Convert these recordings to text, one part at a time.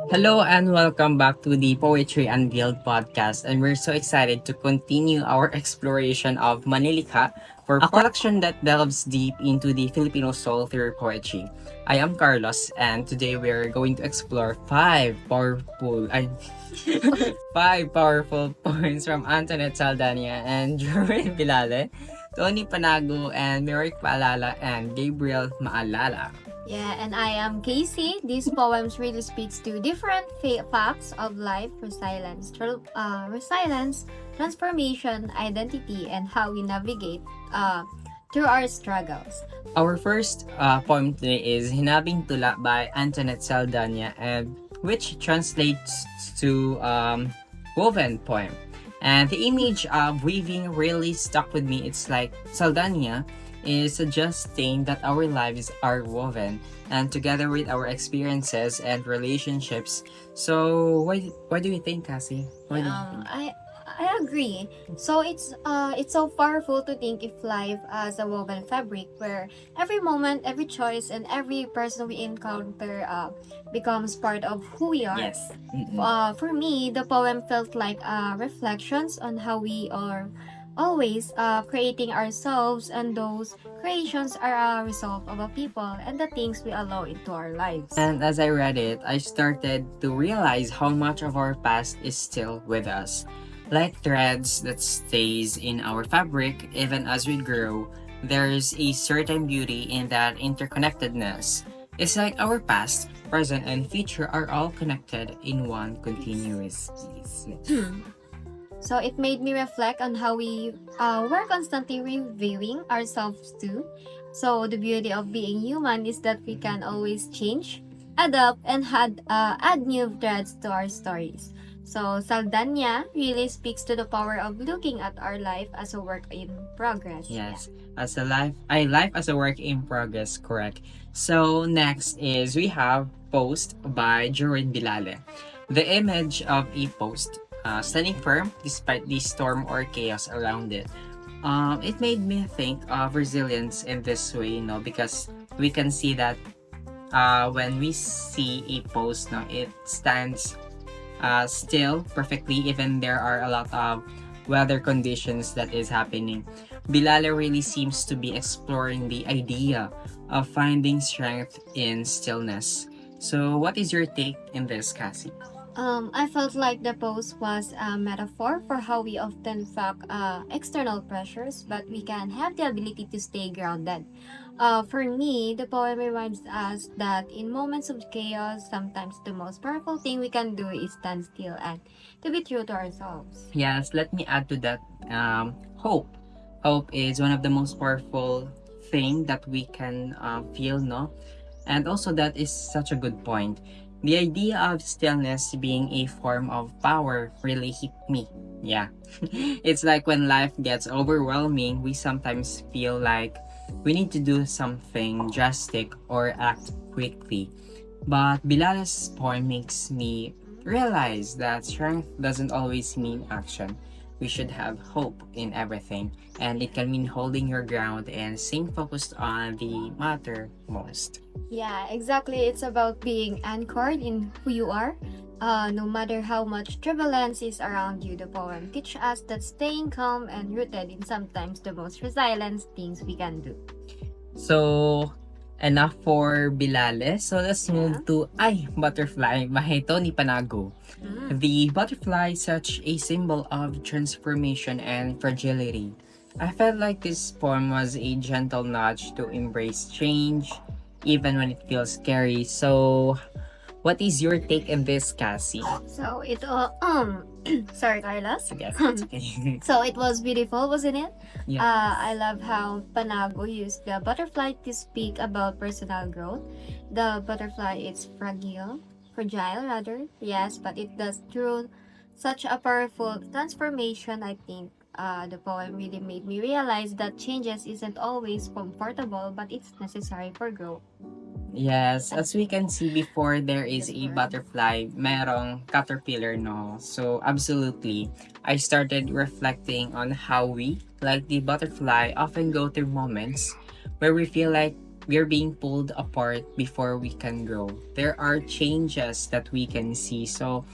Hello and welcome back to the Poetry Unveiled podcast, and we're so excited to continue our exploration of Manlilikha for a collection that delves deep into the Filipino soul through poetry. I am Carlos, and today we're going to explore five powerful poems from Antoinette Saldana and Jerwin Bilale, Tony Panago, and Merrick Paalala, and Gabriel Maalala. Yeah, and I am Casey. These poems really speaks to different facts of life, resilience, transformation, identity, and how we navigate through our struggles. Our first poem today is Hinabing Tula by Antoinette Saldana, and which translates to woven poem. And the image of weaving really stuck with me. It's like Saldana is suggesting that our lives are woven and together with our experiences and relationships. So why do you think, Cassie? Why do you think? I agree. So it's so powerful to think if life as a woven fabric where every moment, every choice, and every person we encounter becomes part of who we are. Yes. For me, the poem felt like reflections on how we are always creating ourselves, and those creations are a result of the people and the things we allow into our lives. And as I read it, I started to realize how much of our past is still with us. Like threads that stays in our fabric even as we grow, there's a certain beauty in that interconnectedness. It's like our past, present, and future are all connected in one continuous piece. So it made me reflect on how we're constantly reviewing ourselves too. So the beauty of being human is that we can always change, adapt, and add new threads to our stories. So Saldana really speaks to the power of looking at our life as a work in progress. Yes, as a life as a work in progress, correct. So next is we have Post by Jorin Bilale. The image of a post, standing firm despite the storm or chaos around it. It made me think of resilience in this way, because we can see that when we see a post, it stands still perfectly even there are a lot of weather conditions that is happening. Bilala really seems to be exploring the idea of finding strength in stillness. So what is your take in this, Cassie? I felt like the post was a metaphor for how we often fuck external pressures, but we can have the ability to stay grounded. For me, the poem reminds us that in moments of chaos, sometimes the most powerful thing we can do is stand still and to be true to ourselves. Yes, let me add to that. Hope. Hope is one of the most powerful thing that we can feel, no? And also that is such a good point. The idea of stillness being a form of power really hit me. Yeah. It's like when life gets overwhelming, we sometimes feel like we need to do something drastic or act quickly. But Bilal's poem makes me realize that strength doesn't always mean action. We should have hope in everything, and it can mean holding your ground and staying focused on the matter most. Yeah, exactly. It's about being anchored in who you are. No matter how much turbulence is around you, the poem teaches us that staying calm and rooted in sometimes the most resilient things we can do. So, enough for Bilales. So, let's move to Butterfly by Tony Panago. The butterfly is such a symbol of transformation and fragility. I felt like this poem was a gentle nudge to embrace change, even when it feels scary. So, what is your take in this, Cassie? So it sorry, Carlos. Yes, it's okay. So it was beautiful, wasn't it? Yeah. I love how Panago used the butterfly to speak about personal growth. The butterfly is fragile rather, yes, but it does through such a powerful transformation. I think the poem really made me realize that changes isn't always comfortable, but it's necessary for growth. Yes, as we can see before, there is a butterfly, merong caterpillar, no? So, absolutely. I started reflecting on how we, like the butterfly, often go through moments where we feel like we are being pulled apart before we can grow. There are changes that we can see. So,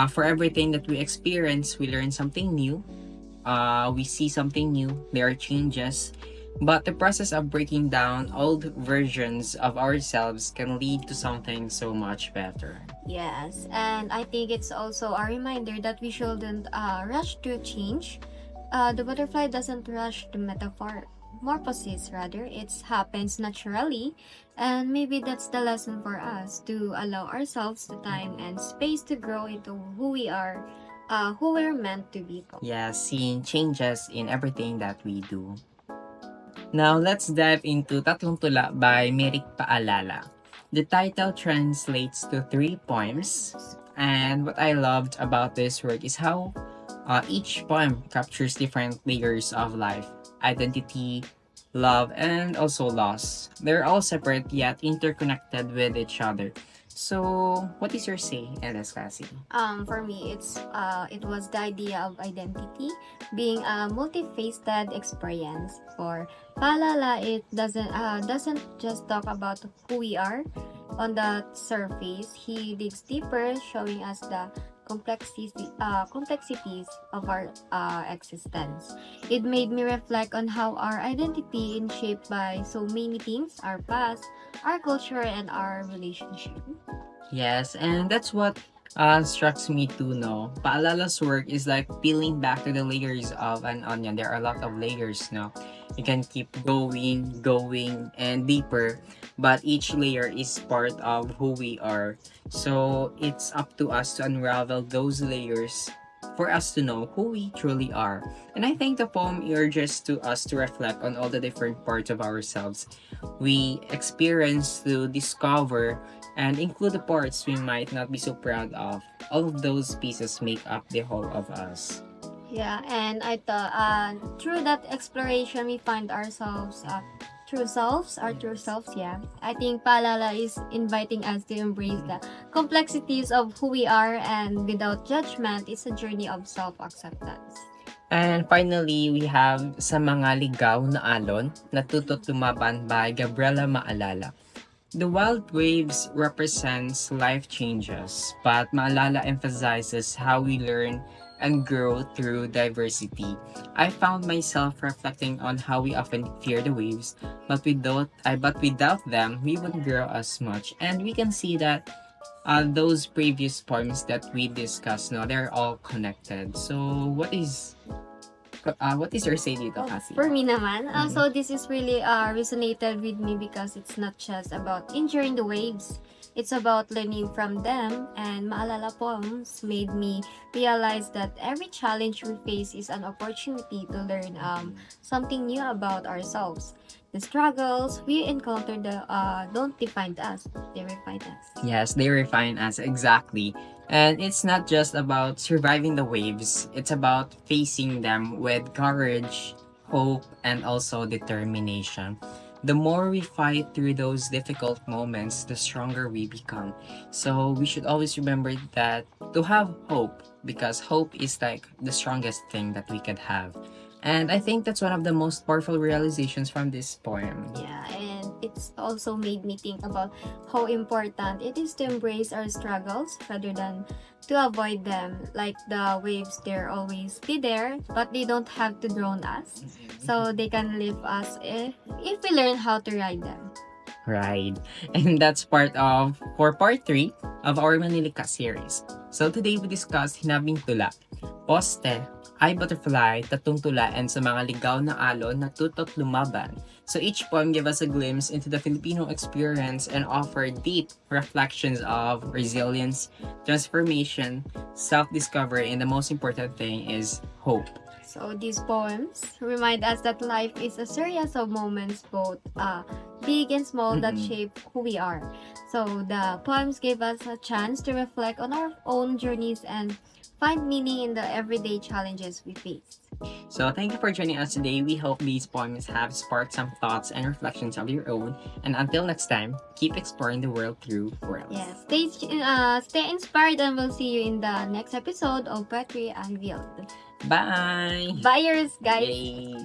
for everything that we experience, we learn something new. We see something new. There are changes. But the process of breaking down old versions of ourselves can lead to something so much better. Yes, and I think it's also a reminder that we shouldn't rush to change. The butterfly doesn't rush the metaphor. Morphosis, rather, it happens naturally, and maybe that's the lesson for us to allow ourselves the time and space to grow into who we're meant to be. Yeah, seeing changes in everything that we do. Now, let's dive into Tatlong Tula by Mirik Paalala. The title translates to 3 poems, and what I loved about this work is how each poem captures different layers of life, identity, love, and also loss. They're all separate yet interconnected with each other. So, what is your say, LS Cassie? For me, it was the idea of identity being a multifaceted experience. For Palala, it doesn't just talk about who we are on the surface. He digs deeper, showing us the complexities of our existence. It made me reflect on how our identity is shaped by so many things: our past, our culture, and our relationship. Yes, and that's what strikes me too, no? Paalala's work is like peeling back to the layers of an onion. There are a lot of layers, no? You can keep going, and deeper, but each layer is part of who we are. So it's up to us to unravel those layers for us to know who we truly are. And I think the poem urges to us to reflect on all the different parts of ourselves we experience, to discover and include the parts we might not be so proud of. All of those pieces make up the whole of us. Yeah, and I thought through that exploration, we find ourselves, our true selves. Yeah, I think Palala is inviting us to embrace the complexities of who we are, and without judgment, it's a journey of self-acceptance. And finally, we have Sa Mga Ligaw na Alon, Natuto't Lumaban by Gabriela Maalala. The wild waves represents life changes, but Maalala emphasizes how we learn and grow through diversity. I found myself reflecting on how we often fear the waves, but without them, we wouldn't grow as much. And we can see that those previous poems that we discussed, no, they're all connected. So, what is your say dito, Cassie? For me naman, also this is really resonated with me because it's not just about enduring the waves. It's about learning from them, and Maalala poems made me realize that every challenge we face is an opportunity to learn something new about ourselves. The struggles we encounter don't define us, they refine us. Yes, they refine us exactly. And it's not just about surviving the waves, it's about facing them with courage, hope, and also determination. The more we fight through those difficult moments, the stronger we become. So we should always remember that to have hope, because hope is like the strongest thing that we could have. And I think that's one of the most powerful realizations from this poem. Yeah, and it's also made me think about how important it is to embrace our struggles rather than to avoid them. Like the waves, they're always be there, but they don't have to drown us. So they can lift us if we learn how to ride them. Right. And that's for part 3 of our Manlilikha series. So today we discussed Hinabing Tula, Poste, I Butterfly, Tatong Tula, and Sa Mga Ligaw na Alon, Natuto't Lumaban. So each poem gave us a glimpse into the Filipino experience and offered deep reflections of resilience, transformation, self-discovery, and the most important thing is hope. So these poems remind us that life is a series of moments, both big and small, that shape who we are. So the poems gave us a chance to reflect on our own journeys and find meaning in the everyday challenges we face. So thank you for joining us today. We hope these poems have sparked some thoughts and reflections of your own. And until next time, keep exploring the world through worlds. Yes, stay inspired, and we'll see you in the next episode of Poetry Unveiled. Bye! Buyers, guys! Yay.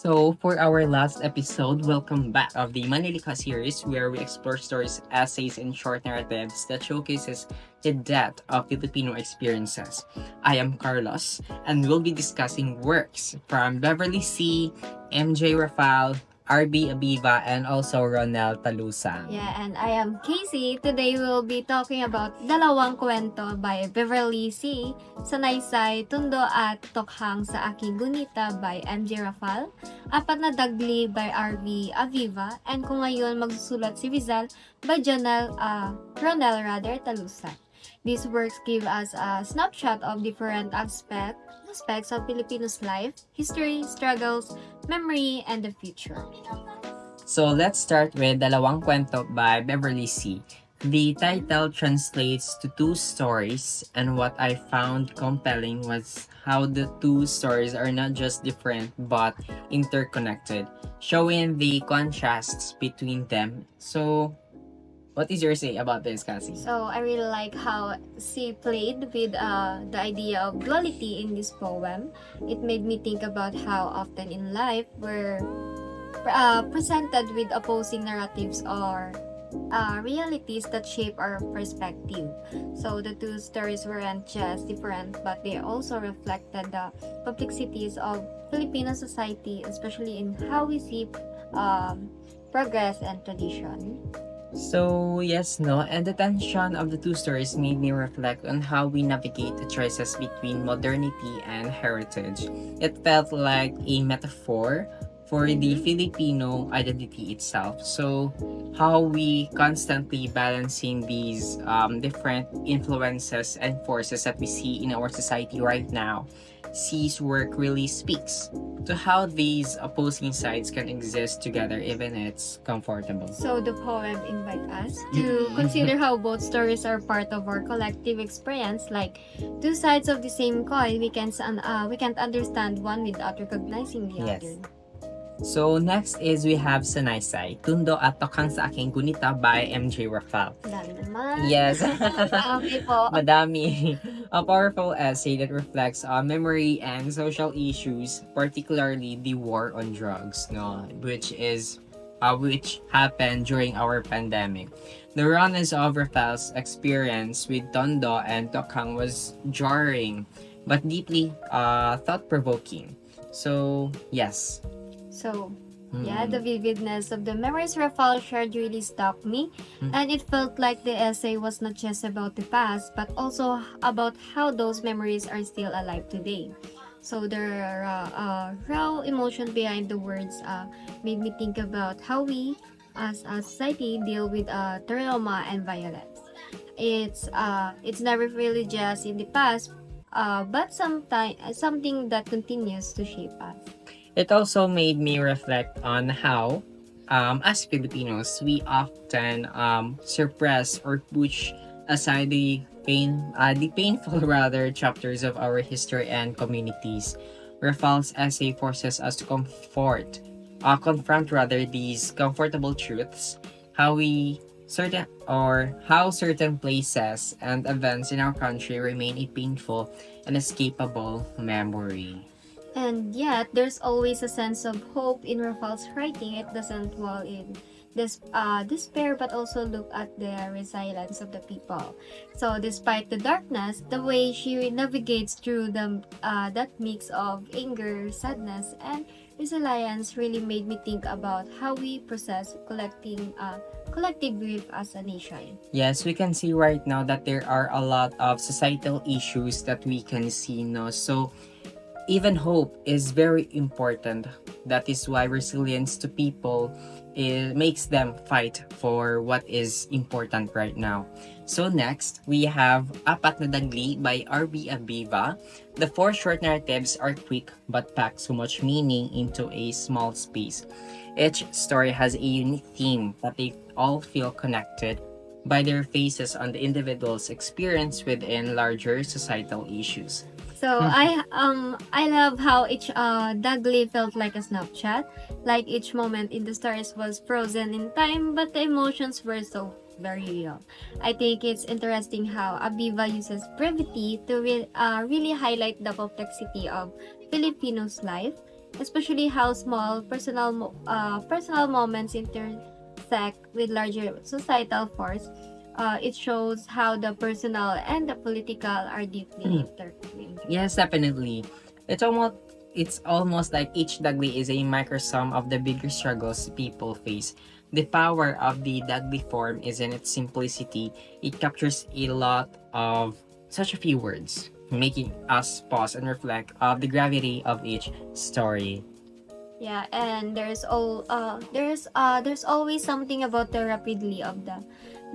So, for our last episode, welcome back of the Manlilikha series where we explore stories, essays, and short narratives that showcases the depth of Filipino experiences. I am Carlos, and we'll be discussing works from Beverly C., MJ Rafal, RB Abiva, and also Ronel Talusan. Yeah, and I am Casey. Today we'll be talking about Dalawang Kwento by Beverly C., Sanaysay, Tundo at Tokhang sa Aking Gunita by MJ Rafal, Apat na Dagli by RV Aviva, and kung ngayon magsusulat si Rizal by Ronel Talusan. These works give us a snapshot of different aspects of Filipinos life, history, struggles, memory, and the future. So let's start with Dalawang Kwento by Beverly C. The title translates to two stories, and what I found compelling was how the two stories are not just different but interconnected, showing the contrasts between them. So, what is your say about this, Cassie? So I really like how she played with the idea of duality in this poem. It made me think about how often in life we're presented with opposing narratives or realities that shape our perspective. So the two stories weren't just different, but they also reflected the complexities of Filipino society, especially in how we see progress and tradition. So, yes, no, and the tension of the two stories made me reflect on how we navigate the choices between modernity and heritage. It felt like a metaphor for the Filipino identity itself. So, how we constantly balancing these different influences and forces that we see in our society right now. C's work really speaks to how these opposing sides can exist together even it's comfortable. So the poem invites us to consider how both stories are part of our collective experience, like two sides of the same coin. We can't understand one without recognizing the Yes. other. So next is we have Sanaysay, Tundo at Tokhang sa Aking Gunita by MJ Rafal. Dami naman. Yes. Dami po. Madami. A powerful essay that reflects on memory and social issues, particularly the war on drugs, no, which happened during our pandemic. The rawness of Rafal's experience with Tondo and Tokhang was jarring, but deeply thought-provoking. So, yes. So, yeah, the vividness of the memories Rafal shared really struck me, and it felt like the essay was not just about the past, but also about how those memories are still alive today. So the raw emotion behind the words made me think about how we, as a society, deal with trauma and violence. It's never really just in the past, but something that continues to shape us. It also made me reflect on how, as Filipinos, we often suppress or push aside the painful rather chapters of our history and communities. Rafal's essay forces us to confront rather these comfortable truths, how certain places and events in our country remain a painful and escapable memory. And yet, there's always a sense of hope in Rafal's writing. It doesn't dwell in despair, but also look at the resilience of the people. So, despite the darkness, the way she navigates through that mix of anger, sadness, and resilience really made me think about how we process collective grief as a nation. Yes, we can see right now that there are a lot of societal issues that we can see, no? So, even hope is very important. That is why resilience to people makes them fight for what is important right now. So next, we have Apat na Dagli by RB Abiva. The four short narratives are quick but pack so much meaning into a small space. Each story has a unique theme, but they all feel connected by their faces on the individual's experience within larger societal issues. So I love how each Dudley felt like a snapshot, like each moment in the stories was frozen in time, but the emotions were so very real. I think it's interesting how Abiva uses brevity to really highlight the complexity of Filipinos' life, especially how small personal moments intersect with larger societal force. It shows how the personal and the political are deeply intertwined. Yes, definitely. It's almost it's almost like each Dudley is a microsome of the bigger struggles people face. The power of the Dudley form is in its simplicity. It captures a lot of such a few words, making us pause and reflect of the gravity of each story. Yeah, and there's always something about the rapidly of the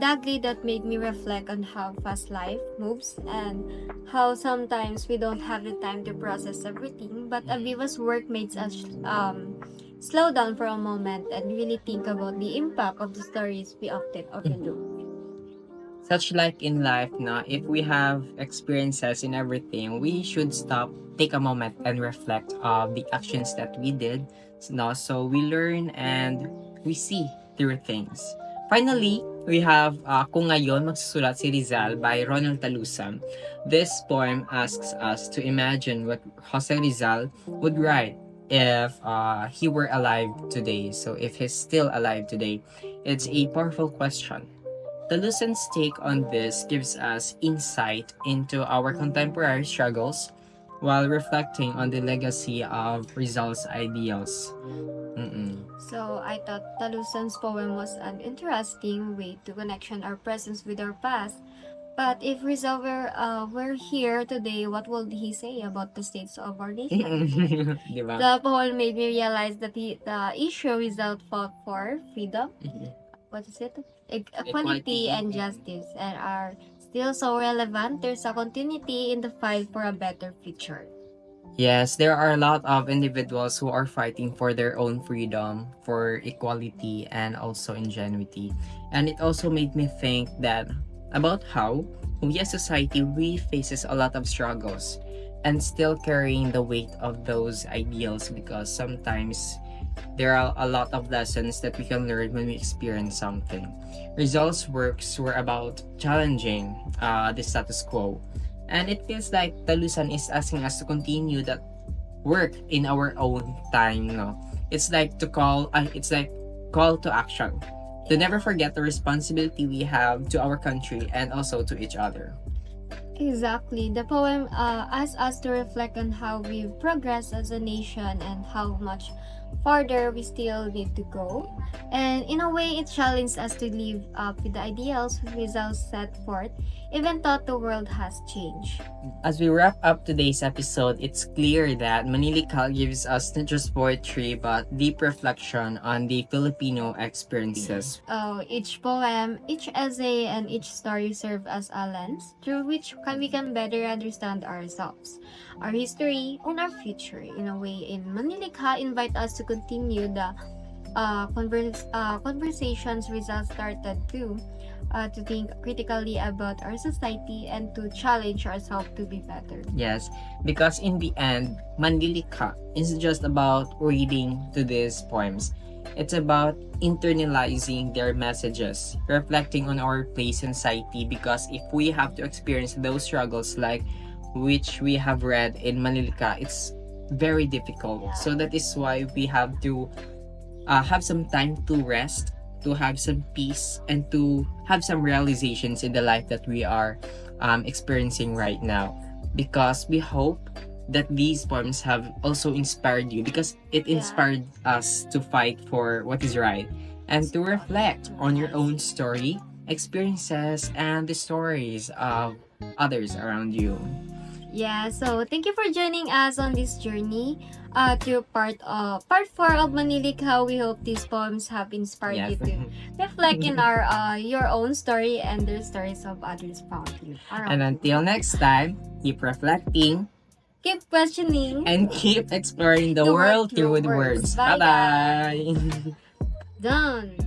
Dudley that made me reflect on how fast life moves and how sometimes we don't have the time to process everything. But Aviva's work makes us slow down for a moment and really think about the impact of the stories we often overlook. Such like in life, no, if we have experiences in everything, we should stop, take a moment, and reflect of the actions that we did. No, so we learn and we see through things. Finally, we have Kung Ngayon Magsusulat si Rizal by Ronald Talusan. This poem asks us to imagine what Jose Rizal would write if he were alive today. So if he's still alive today, it's a powerful question. Talusan's take on this gives us insight into our contemporary struggles while reflecting on the legacy of Rizal's ideals. Mm-mm. So I thought Talusan's poem was an interesting way to connection our presence with our past. But if Rizal were here today, what would he say about the states of our nation? Di ba? The poem made me realize that the issue Rizal fought for freedom, what is it? Equality and justice, and are still so relevant. There's a continuity in the fight for a better future. Yes, there are a lot of individuals who are fighting for their own freedom, for equality, and also ingenuity. And it also made me think that about how we as society we faces a lot of struggles and still carrying the weight of those ideals because sometimes there are a lot of lessons that we can learn when we experience something. Results works were about challenging the status quo. And it feels like Talusan is asking us to continue that work in our own time, no? It's like it's like call to action. To never forget the responsibility we have to our country and also to each other. Exactly. The poem asks us to reflect on how we've progressed as a nation and how much farther we still need to go. And in a way, it challenges us to live up with the ideals Rizal set forth, even though the world has changed. As we wrap up today's episode, it's clear that Manlilikha gives us not just poetry but deep reflection on the Filipino experiences. Each poem, each essay, and each story serve as a lens through which we can better understand ourselves, our history, and our future. In a way, in Manlilikha invite us to continue the conversations Rizal started to think critically about our society and to challenge ourselves to be better. Yes, because in the end, Manlilikha isn't just about reading to these poems. It's about internalizing their messages, reflecting on our place in society because if we have to experience those struggles like which we have read in Manlilikha, it's very difficult. Yeah. So that is why we have to have some time to rest, to have some peace, and to have some realizations in the life that we are experiencing right now. Because we hope that these poems have also inspired you because it inspired us to fight for what is right and to reflect on your own story, experiences, and the stories of others around you. Yeah, so thank you for joining us on this journey to part 4 of Manlilikha. We hope these poems have inspired Yes. you to reflect in our your own story and the stories of others around you. And until next time, keep reflecting Keep questioning. and keep exploring the The world world through through words. words. Bye Bye, bye. Done.